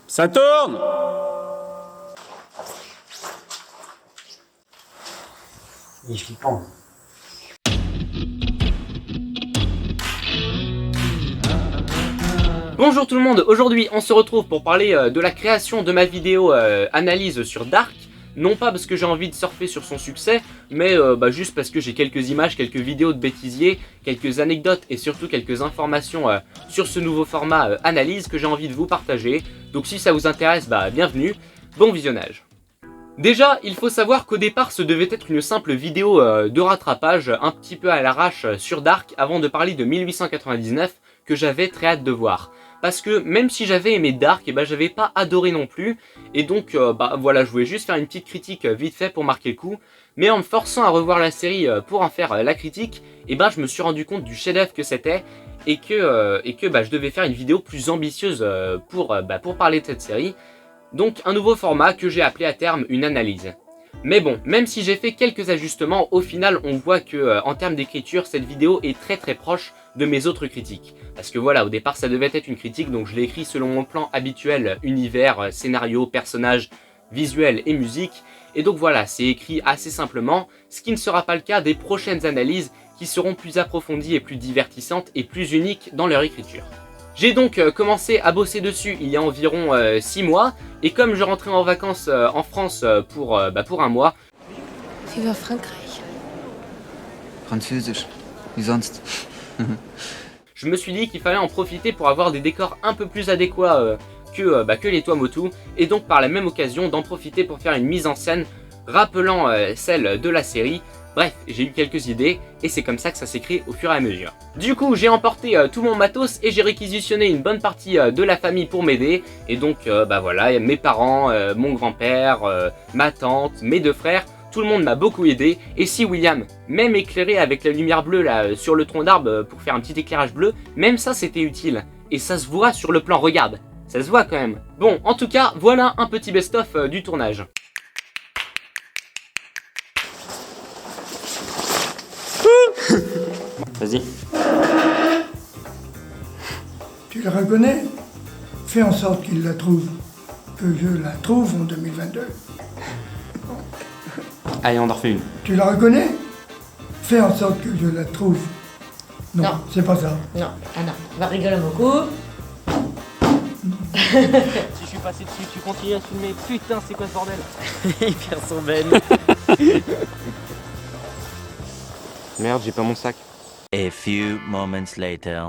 Ça tourne! Il est flippant. Bonjour tout le monde, aujourd'hui on se retrouve pour parler de la création de ma vidéo analyse sur Dark. Non pas parce que j'ai envie de surfer sur son succès, mais juste parce que j'ai quelques images, quelques vidéos de bêtisier, quelques anecdotes et surtout quelques informations sur ce nouveau format analyse que j'ai envie de vous partager. Donc si ça vous intéresse, bienvenue, bon visionnage. Déjà, il faut savoir qu'au départ ce devait être une simple vidéo de rattrapage, un petit peu à l'arrache sur Dark, avant de parler de 1899, que j'avais très hâte de voir. Parce que même si j'avais aimé Dark, j'avais pas adoré non plus, et donc voilà, je voulais juste faire une petite critique vite fait pour marquer le coup, mais en me forçant à revoir la série pour en faire la critique, je me suis rendu compte du chef-d'œuvre que c'était, et que je devais faire une vidéo plus ambitieuse pour parler de cette série. Donc un nouveau format que j'ai appelé à terme une analyse. Mais bon, même si j'ai fait quelques ajustements, au final on voit que en termes d'écriture, cette vidéo est très très proche de mes autres critiques. Parce que voilà, au départ ça devait être une critique, donc je l'ai écrit selon mon plan habituel, univers, scénario, personnage, visuel et musique. Et donc voilà, c'est écrit assez simplement, ce qui ne sera pas le cas des prochaines analyses qui seront plus approfondies et plus divertissantes et plus uniques dans leur écriture. J'ai donc commencé à bosser dessus il y a environ 6 mois, et comme je rentrais en vacances en France pour un mois, Viva Frankreich. Französisch. Wie sonst? je me suis dit qu'il fallait en profiter pour avoir des décors un peu plus adéquats que les Tuamotu, et donc par la même occasion d'en profiter pour faire une mise en scène rappelant celle de la série. Bref, j'ai eu quelques idées et c'est comme ça que ça s'écrit au fur et à mesure. Du coup, j'ai emporté tout mon matos et j'ai réquisitionné une bonne partie de la famille pour m'aider. Et donc, voilà, mes parents, mon grand-père, ma tante, mes deux frères, tout le monde m'a beaucoup aidé. Et si William, même éclairé avec la lumière bleue là sur le tronc d'arbre pour faire un petit éclairage bleu, même ça c'était utile. Et ça se voit sur le plan, regarde, ça se voit quand même. Bon, en tout cas, voilà un petit best-of du tournage. Vas-y. Tu la reconnais? Fais en sorte qu'il la trouve. Que je la trouve en 2022. Allez, on en refait une. Tu la reconnais? Fais en sorte que je la trouve. Non, Non. c'est pas ça. Non, ah non, on va rigoler beaucoup. Si je suis passé dessus, tu continues à filmer. Putain, c'est quoi ce bordel? Il perd son ben. Merde, j'ai pas mon sac. A few moments later.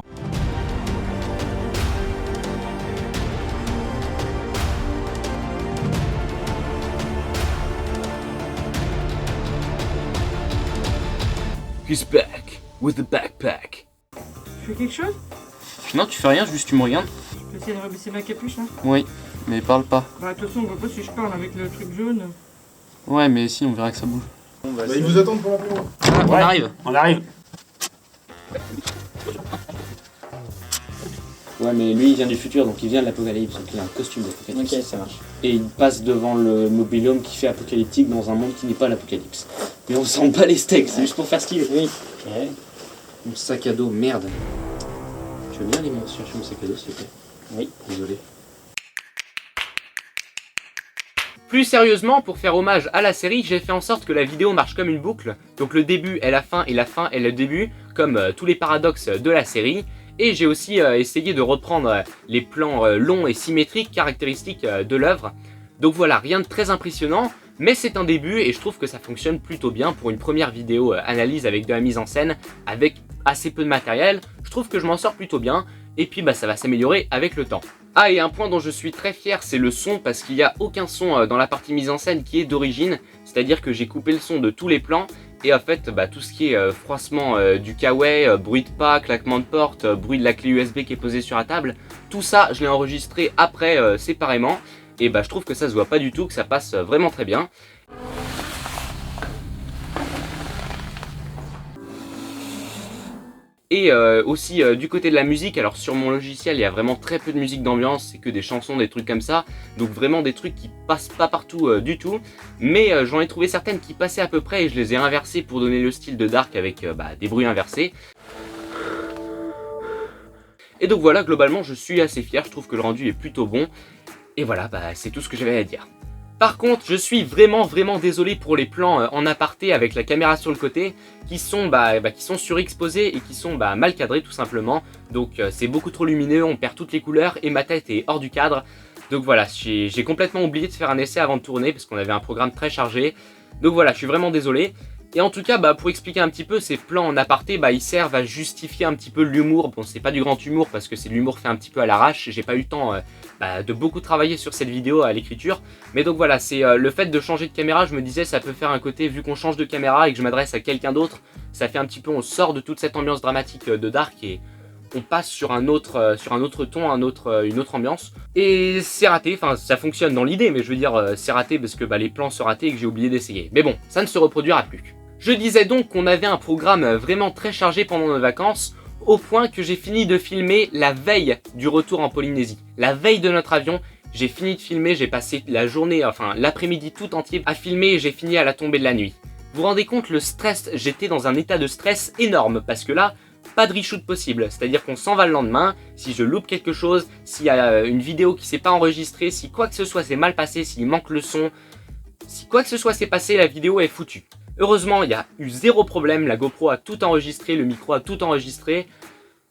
He's back with the backpack. Je fais quelque chose? Non, tu fais rien, juste tu me regardes. Je vais essayer de rabaisser ma capuche là. Oui, mais parle pas. Bah de toute façon on voit pas si je parle avec le truc jaune. Ouais, mais si, on verra que ça bouge. Ils vous attendent pour l'apéro. On arrive. On arrive. Ouais, mais lui il vient du futur, donc il vient de l'apocalypse, donc il a un costume d'apocalypse. Ok, ça marche. Et il passe devant le mobil-home qui fait apocalyptique dans un monde qui n'est pas l'apocalypse. Mais on sent pas les steaks, c'est juste pour faire ce qu'il veut. Oui. Ok. Mon sac à dos, merde. Tu veux bien aller chercher mon sac à dos, s'il te plaît? Oui. Désolé. Plus sérieusement, pour faire hommage à la série, j'ai fait en sorte que la vidéo marche comme une boucle. Donc le début est la fin et la fin est le début, comme tous les paradoxes de la série. Et j'ai aussi essayé de reprendre les plans longs et symétriques caractéristiques de l'œuvre. Donc voilà, rien de très impressionnant, mais c'est un début et je trouve que ça fonctionne plutôt bien pour une première vidéo analyse avec de la mise en scène, avec assez peu de matériel. Je trouve que je m'en sors plutôt bien, et puis ça va s'améliorer avec le temps. Ah, et un point dont je suis très fier, c'est le son, parce qu'il n'y a aucun son dans la partie mise en scène qui est d'origine, c'est-à-dire que j'ai coupé le son de tous les plans, et en fait tout ce qui est froissement du kawaii, bruit de pas, claquement de porte, bruit de la clé USB qui est posée sur la table, tout ça je l'ai enregistré après séparément, et je trouve que ça se voit pas du tout, que ça passe vraiment très bien. Et aussi du côté de la musique, alors sur mon logiciel il y a vraiment très peu de musique d'ambiance, c'est que des chansons, des trucs comme ça, donc vraiment des trucs qui passent pas partout du tout, mais j'en ai trouvé certaines qui passaient à peu près et je les ai inversées pour donner le style de Dark avec des bruits inversés. Et donc voilà, globalement je suis assez fier, je trouve que le rendu est plutôt bon. Et voilà, bah, c'est tout ce que j'avais à dire. Par contre, je suis vraiment désolé pour les plans en aparté avec la caméra sur le côté qui sont surexposés et qui sont mal cadrés tout simplement. Donc c'est beaucoup trop lumineux, on perd toutes les couleurs et ma tête est hors du cadre. Donc voilà, j'ai complètement oublié de faire un essai avant de tourner parce qu'on avait un programme très chargé. Donc voilà, je suis vraiment désolé. Et en tout cas, pour expliquer un petit peu, ces plans en aparté, ils servent à justifier un petit peu l'humour. Bon, c'est pas du grand humour parce que c'est de l'humour fait un petit peu à l'arrache. J'ai pas eu le temps de beaucoup travailler sur cette vidéo à l'écriture. Mais donc voilà, c'est le fait de changer de caméra, je me disais, ça peut faire un côté, vu qu'on change de caméra et que je m'adresse à quelqu'un d'autre, ça fait un petit peu, on sort de toute cette ambiance dramatique de Dark et on passe sur un autre ton, une autre ambiance. Et c'est raté, enfin ça fonctionne dans l'idée, mais je veux dire, c'est raté parce que les plans sont ratés et que j'ai oublié d'essayer. Mais bon, ça ne se reproduira plus. Je disais donc qu'on avait un programme vraiment très chargé pendant nos vacances, au point que j'ai fini de filmer la veille du retour en Polynésie. La veille de notre avion, j'ai fini de filmer, j'ai passé la journée, enfin l'après-midi tout entier à filmer et j'ai fini à la tombée de la nuit. Vous vous rendez compte le stress, j'étais dans un état de stress énorme, parce que là, pas de reshoot possible, c'est-à-dire qu'on s'en va le lendemain, si je loupe quelque chose, s'il y a une vidéo qui s'est pas enregistrée, si quoi que ce soit s'est mal passé, s'il manque le son, si quoi que ce soit s'est passé, la vidéo est foutue. Heureusement, il y a eu zéro problème, la GoPro a tout enregistré, le micro a tout enregistré,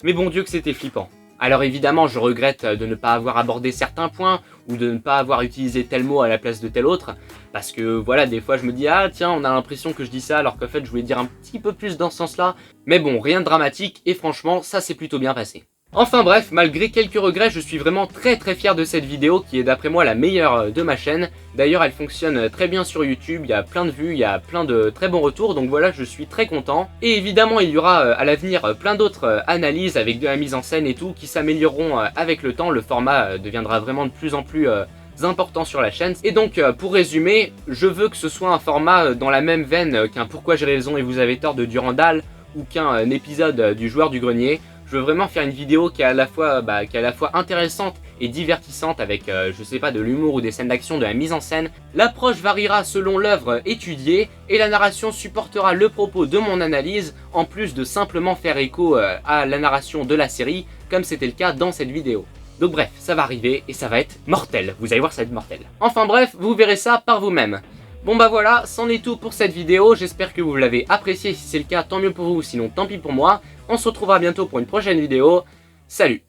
mais bon Dieu que c'était flippant. Alors évidemment, je regrette de ne pas avoir abordé certains points, ou de ne pas avoir utilisé tel mot à la place de tel autre, parce que voilà, des fois je me dis « Ah tiens, on a l'impression que je dis ça, alors qu'en fait je voulais dire un petit peu plus dans ce sens-là », mais bon, rien de dramatique, et franchement, ça s'est plutôt bien passé. Enfin bref, malgré quelques regrets, je suis vraiment très fier de cette vidéo qui est d'après moi la meilleure de ma chaîne. D'ailleurs elle fonctionne très bien sur YouTube, il y a plein de vues, il y a plein de très bons retours, donc voilà, je suis très content. Et évidemment il y aura à l'avenir plein d'autres analyses avec de la mise en scène et tout qui s'amélioreront avec le temps, le format deviendra vraiment de plus en plus important sur la chaîne. Et donc pour résumer, je veux que ce soit un format dans la même veine qu'un Pourquoi j'ai raison et vous avez tort de Durandal ou qu'un épisode du Joueur du Grenier. Je veux vraiment faire une vidéo qui est à la fois, intéressante et divertissante avec, je sais pas, de l'humour ou des scènes d'action, de la mise en scène. L'approche variera selon l'œuvre étudiée et la narration supportera le propos de mon analyse en plus de simplement faire écho à la narration de la série comme c'était le cas dans cette vidéo. Donc bref, ça va arriver et ça va être mortel, vous allez voir ça va être mortel. Enfin bref, vous verrez ça par vous-même. Bon voilà, c'en est tout pour cette vidéo, j'espère que vous l'avez apprécié, si c'est le cas tant mieux pour vous, sinon tant pis pour moi. On se retrouvera bientôt pour une prochaine vidéo, salut!